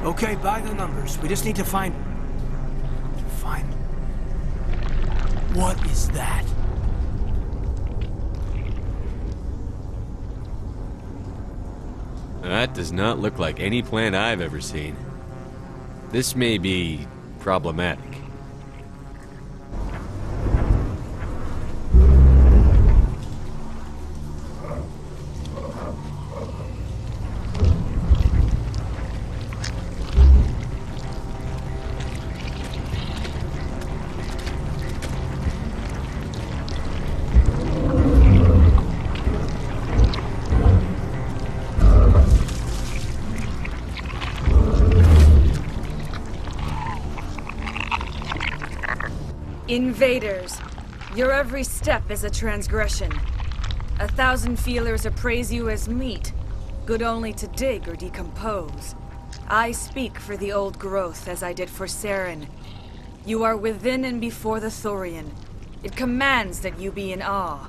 Okay, by the numbers. We just need to find... What is that? That does not look like any plant I've ever seen. This may be problematic. Invaders, your every step is a transgression. 1,000 feelers appraise you as meat, good only to dig or decompose. I speak for the old growth as I did for Saren. You are within and before the Thorian. It commands that you be in awe.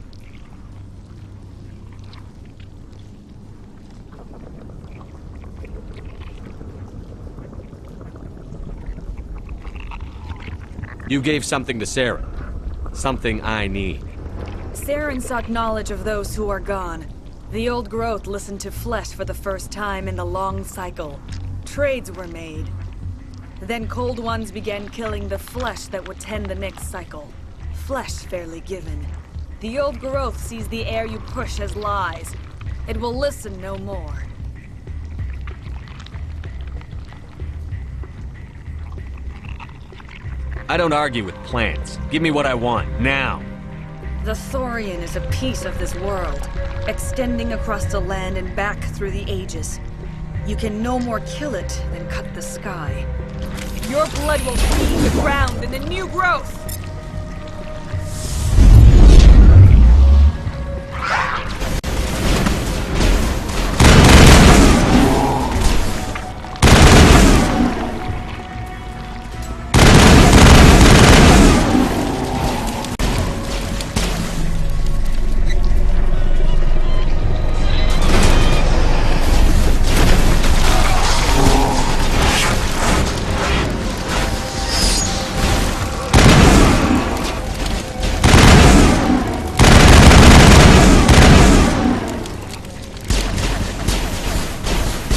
You gave something to Sarah. Something I need. Saren sought knowledge of those who are gone. The old growth listened to flesh for the first time in the long cycle. Trades were made. Then cold ones began killing the flesh that would tend the next cycle. Flesh fairly given. The old growth sees the air you push as lies. It will listen no more. I don't argue with plants. Give me what I want, now. The Thorian is a piece of this world, extending across the land and back through the ages. You can no more kill it than cut the sky. Your blood will feed the ground and the new growth!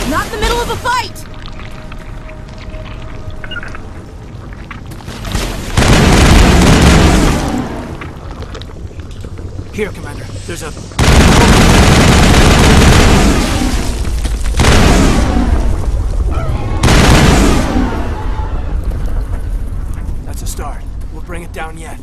Not in the middle of a fight! Here, Commander. There's a... That's a start. We'll bring it down yet.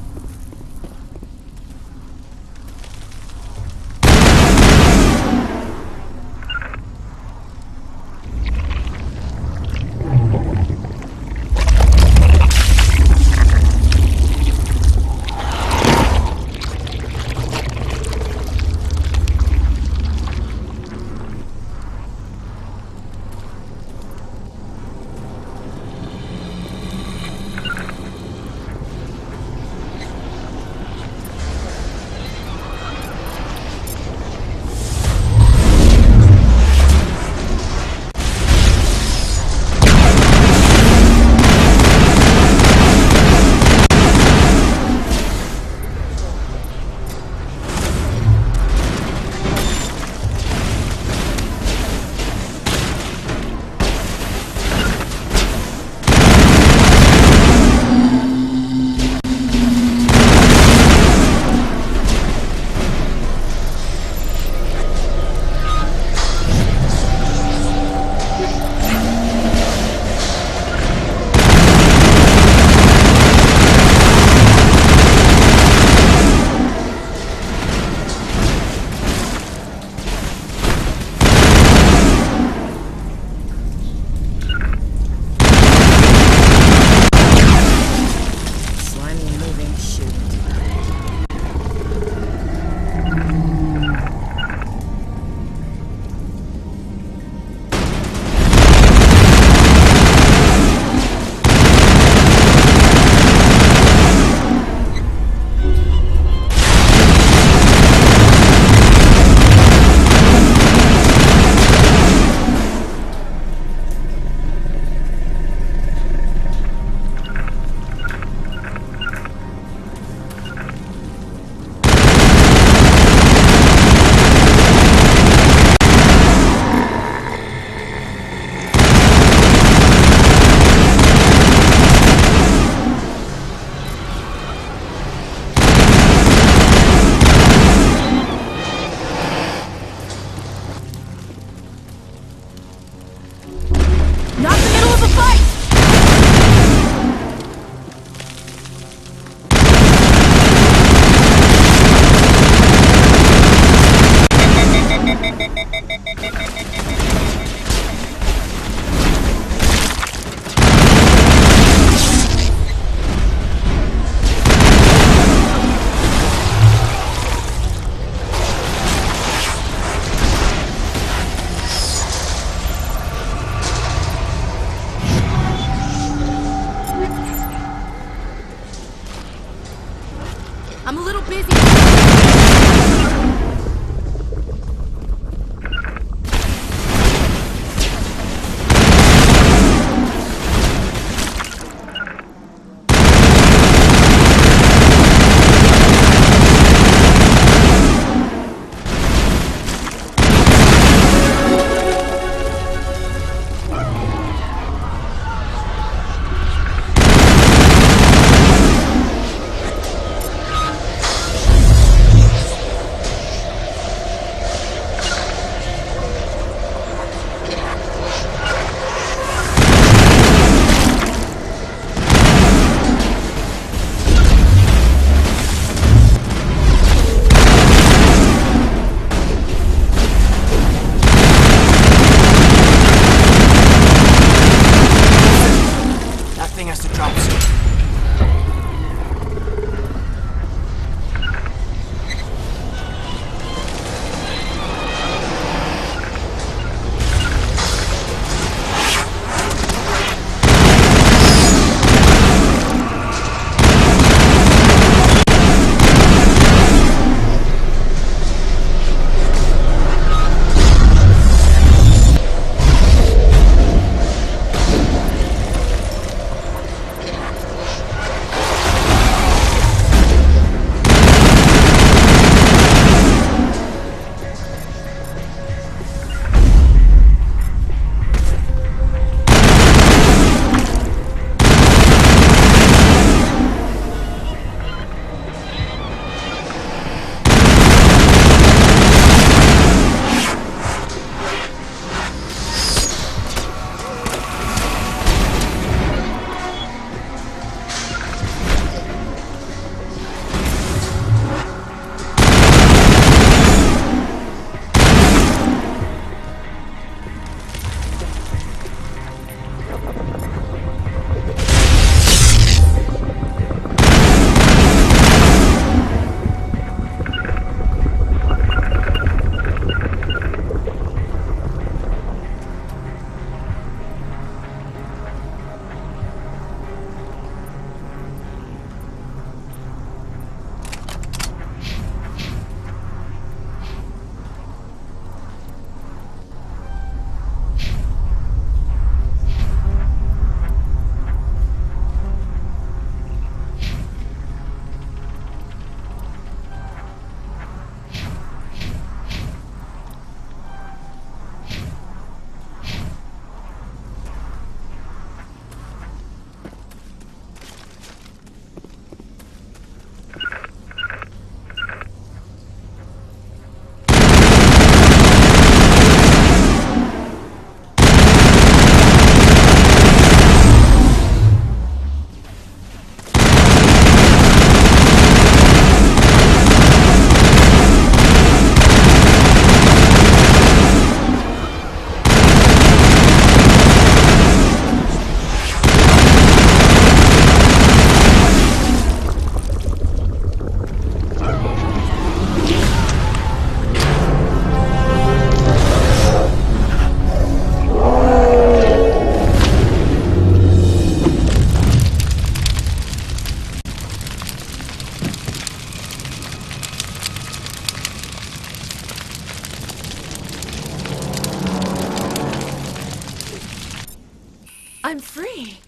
I'm free.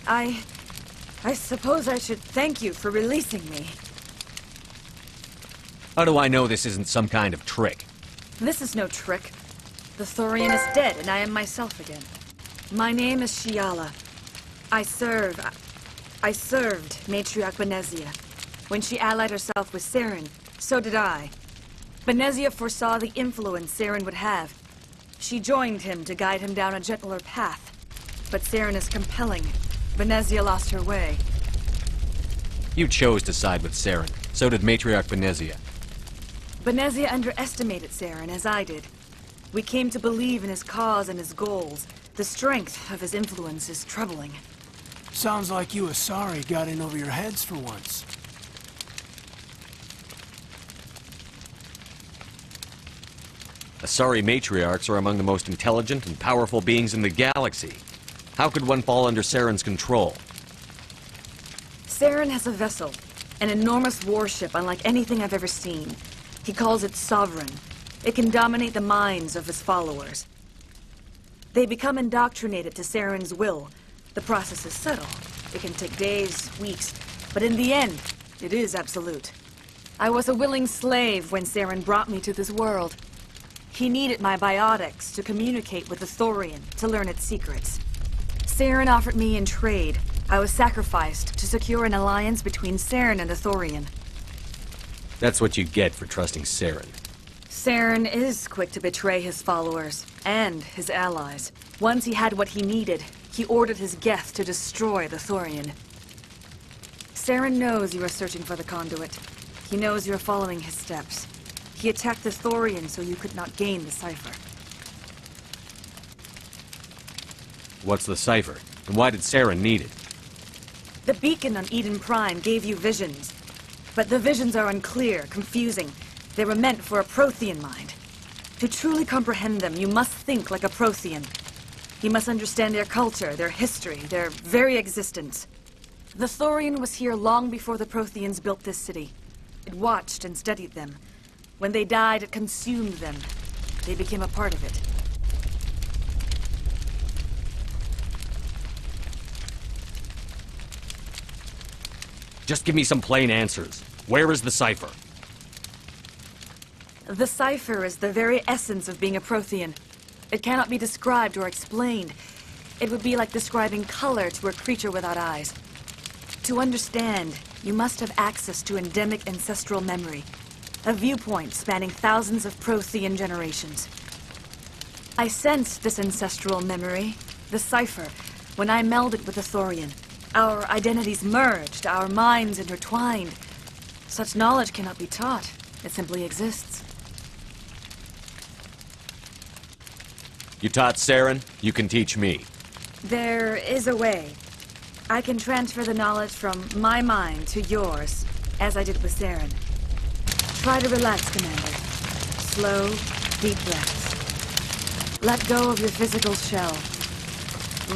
I suppose I should thank you for releasing me. How do I know this isn't some kind of trick? This is no trick. The Thorian is dead, and I am myself again. My name is Shiala. I served Matriarch Benezia. When she allied herself with Saren, so did I. Benezia foresaw the influence Saren would have. She joined him to guide him down a gentler path. But Saren is compelling. Benezia lost her way. You chose to side with Saren. So did Matriarch Benezia. Benezia underestimated Saren, as I did. We came to believe in his cause and his goals. The strength of his influence is troubling. Sounds like you Asari got in over your heads for once. Asari matriarchs are among the most intelligent and powerful beings in the galaxy. How could one fall under Saren's control? Saren has a vessel, an enormous warship unlike anything I've ever seen. He calls it Sovereign. It can dominate the minds of his followers. They become indoctrinated to Saren's will. The process is subtle. It can take days, weeks, but in the end, it is absolute. I was a willing slave when Saren brought me to this world. He needed my biotics to communicate with the Thorian, to learn its secrets. Saren offered me in trade. I was sacrificed to secure an alliance between Saren and the Thorian. That's what you get for trusting Saren. Saren is quick to betray his followers, and his allies. Once he had what he needed, he ordered his Geth to destroy the Thorian. Saren knows you are searching for the conduit. He knows you are following his steps. He attacked the Thorian so you could not gain the cipher. What's the cipher? And why did Saren need it? The beacon on Eden Prime gave you visions. But the visions are unclear, confusing. They were meant for a Prothean mind. To truly comprehend them, you must think like a Prothean. You must understand their culture, their history, their very existence. The Thorian was here long before the Protheans built this city. It watched and studied them. When they died, it consumed them. They became a part of it. Just give me some plain answers. Where is the cipher? The cipher is the very essence of being a Prothean. It cannot be described or explained. It would be like describing color to a creature without eyes. To understand, you must have access to endemic ancestral memory. A viewpoint spanning thousands of Prothean generations. I sensed this ancestral memory, the cipher, when I melded with the Thorian. Our identities merged, our minds intertwined. Such knowledge cannot be taught. It simply exists. You taught Saren, you can teach me. There is a way. I can transfer the knowledge from my mind to yours, as I did with Saren. Try to relax, Commander. Slow, deep breaths. Let go of your physical shell.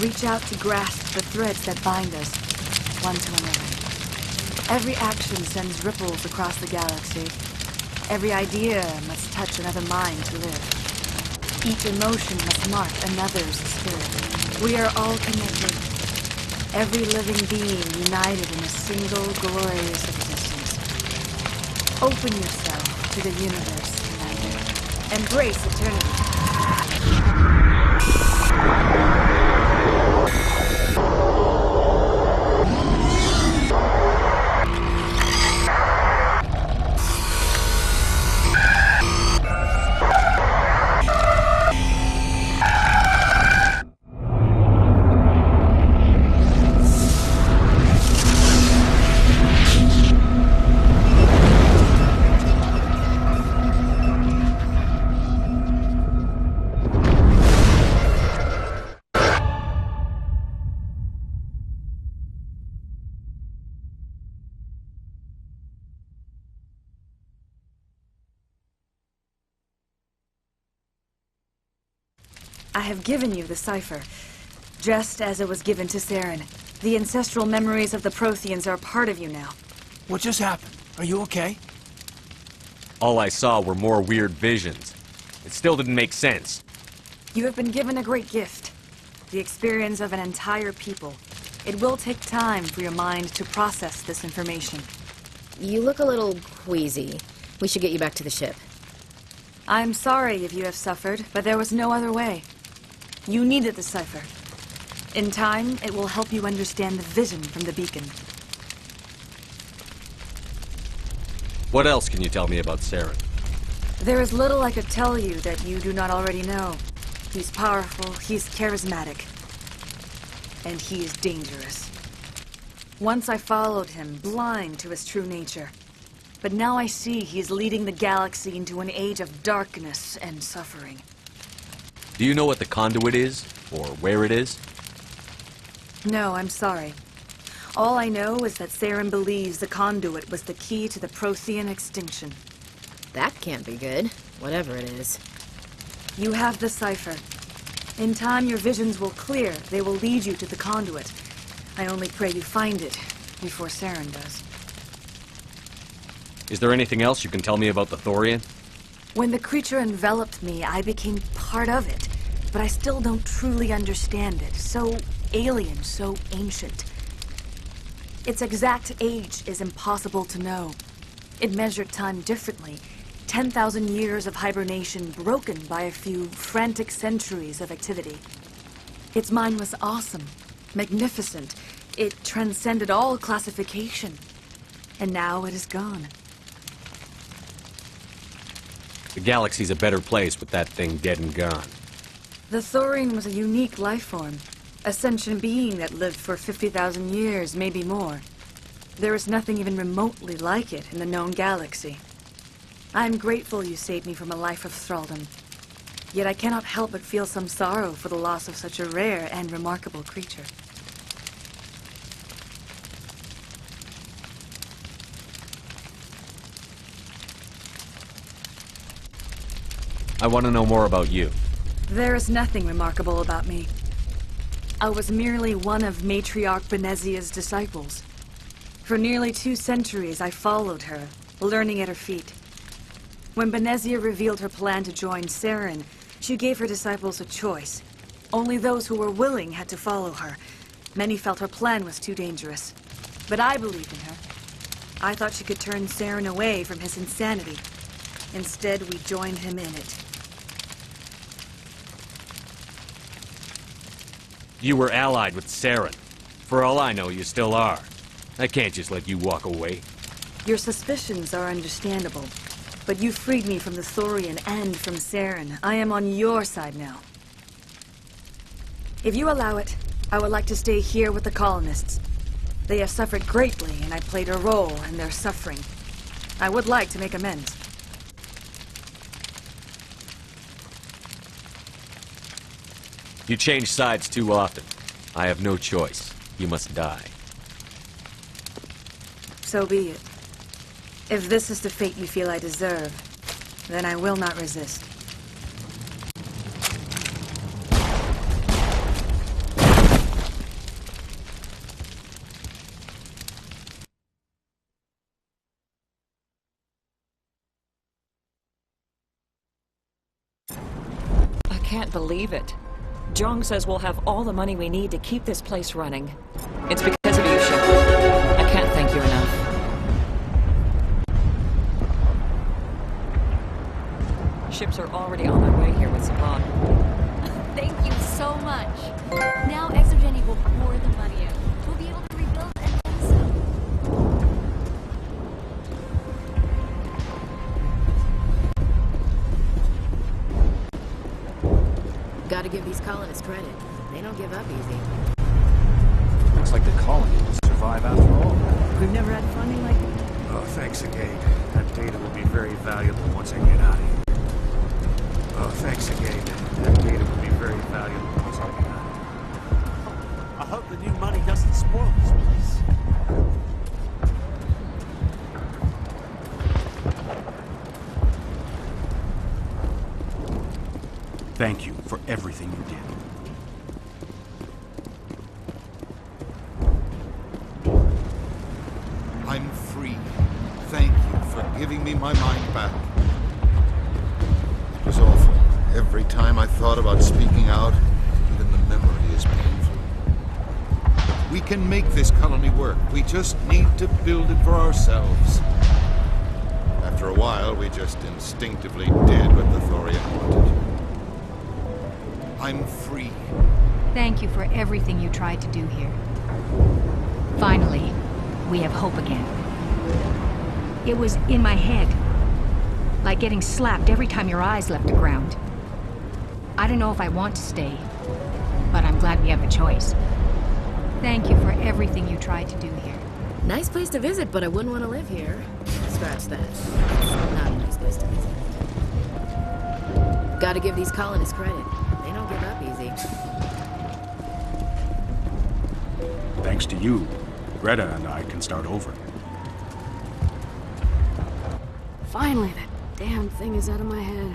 Reach out to grasp the threads that bind us, one to another. Every action sends ripples across the galaxy. Every idea must touch another mind to live. Each emotion must mark another's spirit. We are all connected. Every living being united in a single glorious existence. Open yourself to the universe, Commander. Embrace eternity. I have given you the cipher, just as it was given to Saren. The ancestral memories of the Protheans are a part of you now. What just happened? Are you okay? All I saw were more weird visions. It still didn't make sense. You have been given a great gift. the experience of an entire people. It will take time for your mind to process this information. You look a little queasy. We should get you back to the ship. I'm sorry if you have suffered, but there was no other way. You needed the cipher. In time, it will help you understand the vision from the beacon. What else can you tell me about Saren? There is little I could tell you that you do not already know. He's powerful, he's charismatic, and he is dangerous. Once I followed him, blind to his true nature. But now I see he is leading the galaxy into an age of darkness and suffering. Do you know what the conduit is? Or where it is? No, I'm sorry. All I know is that Saren believes the conduit was the key to the Prothean extinction. That can't be good, whatever it is. You have the cipher. In time, your visions will clear. They will lead you to the conduit. I only pray you find it before Saren does. Is there anything else you can tell me about the Thorian? When the creature enveloped me, I became part of it. But I still don't truly understand it. So alien, so ancient. Its exact age is impossible to know. It measured time differently. 10,000 years of hibernation broken by a few frantic centuries of activity. Its mind was awesome, magnificent. It transcended all classification. And now it is gone. The galaxy's a better place with that thing dead and gone. The Thorian was a unique life form. A sentient being that lived for 50,000 years, maybe more. There is nothing even remotely like it in the known galaxy. I'm grateful you saved me from a life of thraldom. Yet I cannot help but feel some sorrow for the loss of such a rare and remarkable creature. I want to know more about you. There is nothing remarkable about me. I was merely one of Matriarch Benezia's disciples. For nearly 2 centuries, I followed her, learning at her feet. When Benezia revealed her plan to join Saren, she gave her disciples a choice. Only those who were willing had to follow her. Many felt her plan was too dangerous. But I believed in her. I thought she could turn Saren away from his insanity. Instead, we joined him in it. You were allied with Saren. For all I know, you still are. I can't just let you walk away. Your suspicions are understandable. But you freed me from the Thorian and from Saren. I am on your side now. If you allow it, I would like to stay here with the colonists. They have suffered greatly, and I played a role in their suffering. I would like to make amends. You change sides too often. I have no choice. You must die. So be it. If this is the fate you feel I deserve, then I will not resist. I can't believe it. Jong says we'll have all the money we need to keep this place running. It's because of you, Shepard. I can't thank you enough. Ships are already on their way here with supply. Thank you so much. Now Exogeny will pour the money in. We'll be able to rebuild and then some. Gotta give these colonists credit. They don't give up easy. Looks like the colony will survive after all. We've never had funding like this. Oh, thanks again. That data will be very valuable once I get out of here. Oh, thanks again. That data will be very valuable once I get out of here. I hope the new money doesn't spoil this place. Thank you for everything you did. I'm free. Thank you for giving me my mind back. It was awful. Every time I thought about speaking out, even the memory is We can make this colony work. We just need to build it for ourselves. After a while, we just instinctively did what the Thorian wanted. I'm free. Thank you for everything you tried to do here. Finally, we have hope again. It was in my head. Like getting slapped every time your eyes left the ground. I don't know if I want to stay, but I'm glad we have a choice. Thank you for everything you tried to do here. Nice place to visit, but I wouldn't want to live here. Scratch that. It's not a nice place to visit. Gotta give these colonists credit. They don't give up easy. Thanks to you, Greta and I can start over. Finally, that damn thing is out of my head.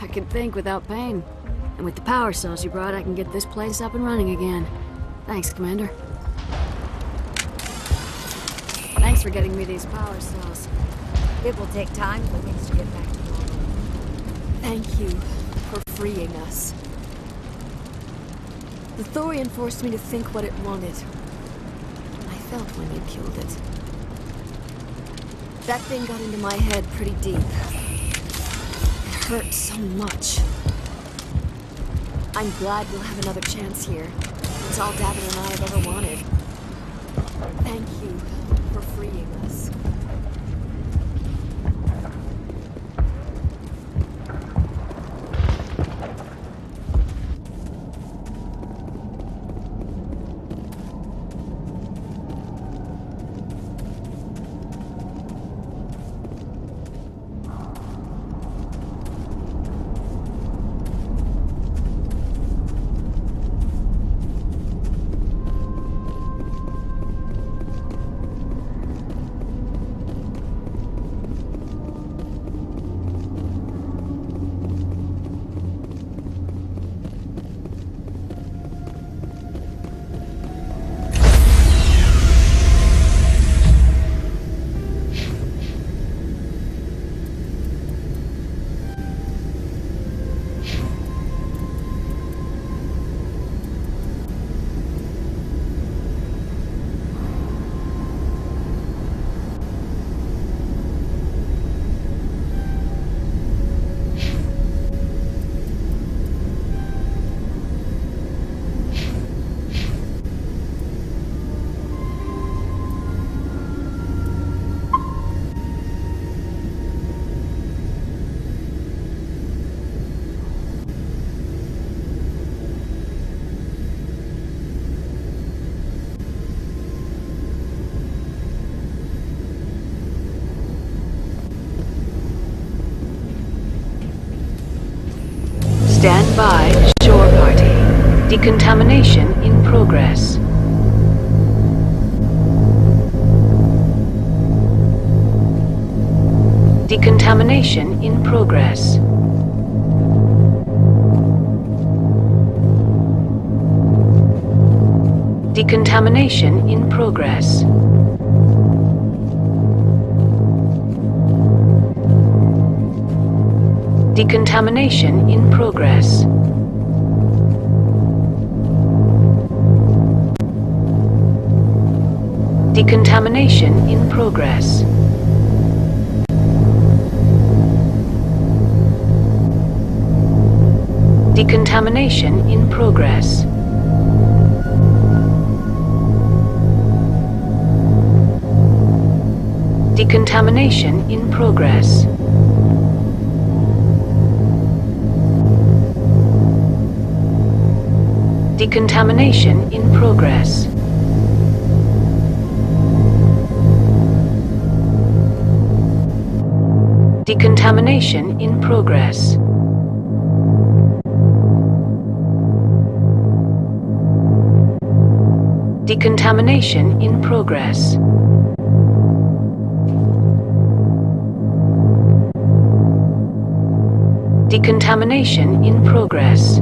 I can think without pain. And with the power cells you brought, I can get this place up and running again. Thanks, Commander. Thanks for getting me these power cells. It will take time for things to get back to normal. Thank you for freeing us. The Thorian forced me to think what it wanted. I felt when you killed it. That thing got into my head pretty deep. It hurt so much. I'm glad we'll have another chance here. It's all Davin and I have ever wanted. Thank you for freeing us. Stand by, shore party. Decontamination in progress. Decontamination in progress. Decontamination in progress. Decontamination in progress. Decontamination in progress. Decontamination in progress. Decontamination in progress. Decontamination in progress. Decontamination in progress. Decontamination in progress. Decontamination in progress.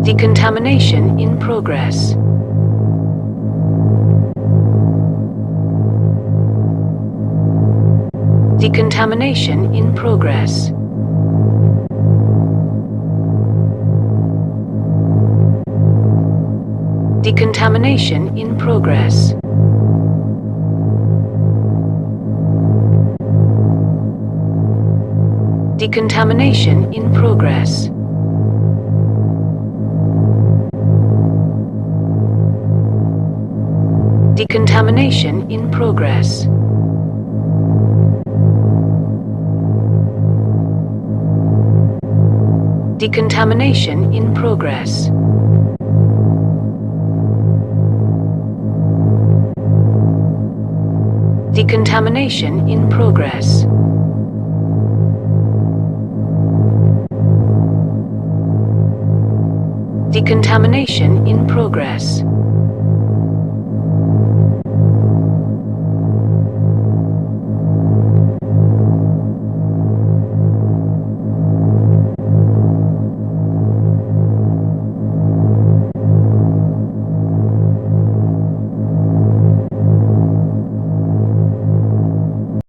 Decontamination in progress. Decontamination in progress. Decontamination in progress. Decontamination in progress. Decontamination in progress. Decontamination in progress. Decontamination in progress. Decontamination in progress.